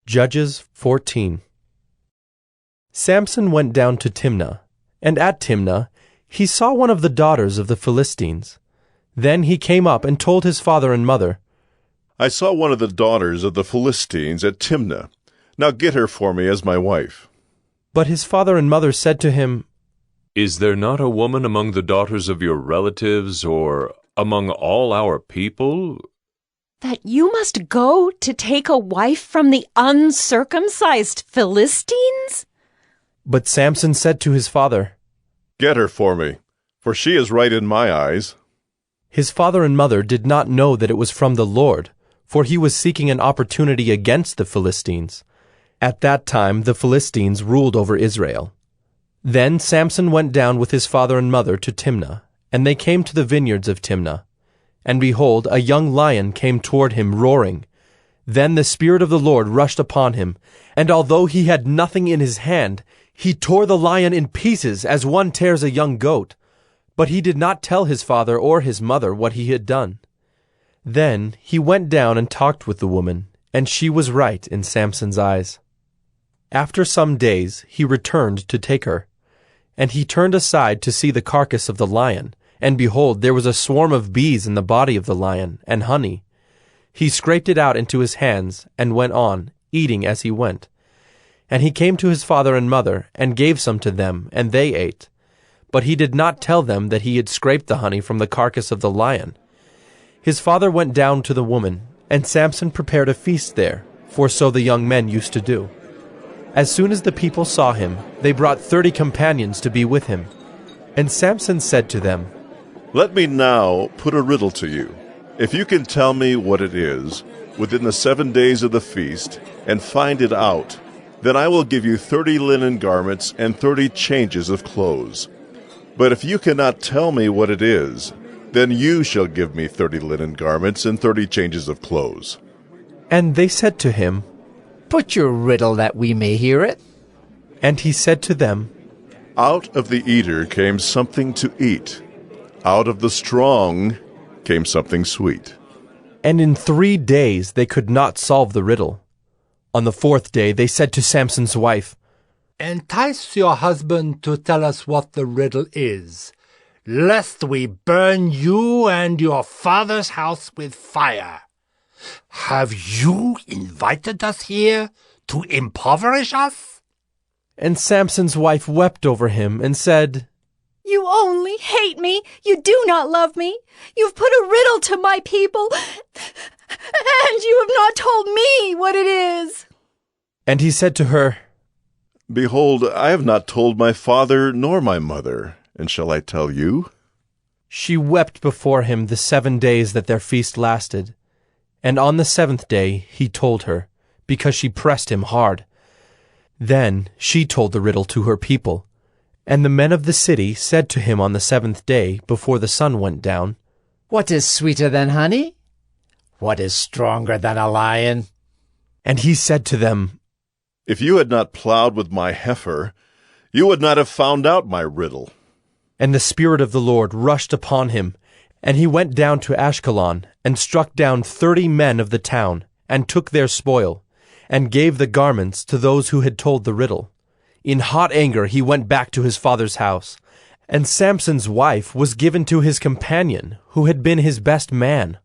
Judges 14. Samson went down to Timnah, and at Timnah he saw one of the daughters of the Philistines. Then he came up and told his father and mother, I saw one of the daughters of the Philistines at Timnah. Now get her for me as my wife. But his father and mother said to him, Is there not a woman among the daughters of your relatives, or among all our people, that you must go to take a wife from the uncircumcised Philistines? But Samson said to his father, Get her for me, for she is right in my eyes. His father and mother did not know that it was from the Lord, for he was seeking an opportunity against the Philistines. At that time the Philistines ruled over Israel. Then Samson went down with his father and mother to Timnah, and they came to the vineyards of Timnah. And behold, a young lion came toward him roaring. Then the Spirit of the Lord rushed upon him, and although he had nothing in his hand, he tore the lion in pieces as one tears a young goat. But he did not tell his father or his mother what he had done. Then he went down and talked with the woman, and she was right in Samson's eyes. After some days he returned to take her. And he turned aside to see the carcass of the lion, and behold, there was a swarm of bees in the body of the lion, and honey. He scraped it out into his hands, and went on, eating as he went. And he came to his father and mother, and gave some to them, and they ate. But he did not tell them that he had scraped the honey from the carcass of the lion. His father went down to the woman, and Samson prepared a feast there, for so the young men used to do. As soon as the people saw him, they brought 30 companions to be with him. And Samson said to them, Let me now put a riddle to you. If you can tell me what it is within the 7 days of the feast, and find it out, then I will give you 30 linen garments and 30 changes of clothes. But if you cannot tell me what it is, then you shall give me 30 linen garments and 30 changes of clothes. And they said to him, Put your riddle that we may hear it. And he said to them, Out of the eater came something to eat. Out of the strong came something sweet. And in 3 days they could not solve the riddle. On the 4th day they said to Samson's wife, Entice your husband to tell us what the riddle is, lest we burn you and your father's house with fire. Have you invited us here to impoverish us? And Samson's wife wept over him and said, You only hate me. You do not love me. You've put a riddle to my people, and you have not told me what it is. And he said to her, Behold, I have not told my father nor my mother, and shall I tell you? She wept before him the 7 days that their feast lasted. And on the 7th day he told her, because she pressed him hard. Then she told the riddle to her people. And the men of the city said to him on the 7th day, before the sun went down, What is sweeter than honey? What is stronger than a lion? And he said to them, If you had not plowed with my heifer, you would not have found out my riddle. And the Spirit of the Lord rushed upon him, and he went down to Ashkelon, and struck down 30 men of the town, and took their spoil, and gave the garments to those who had told the riddle. In hot anger he went back to his father's house, and Samson's wife was given to his companion, who had been his best man.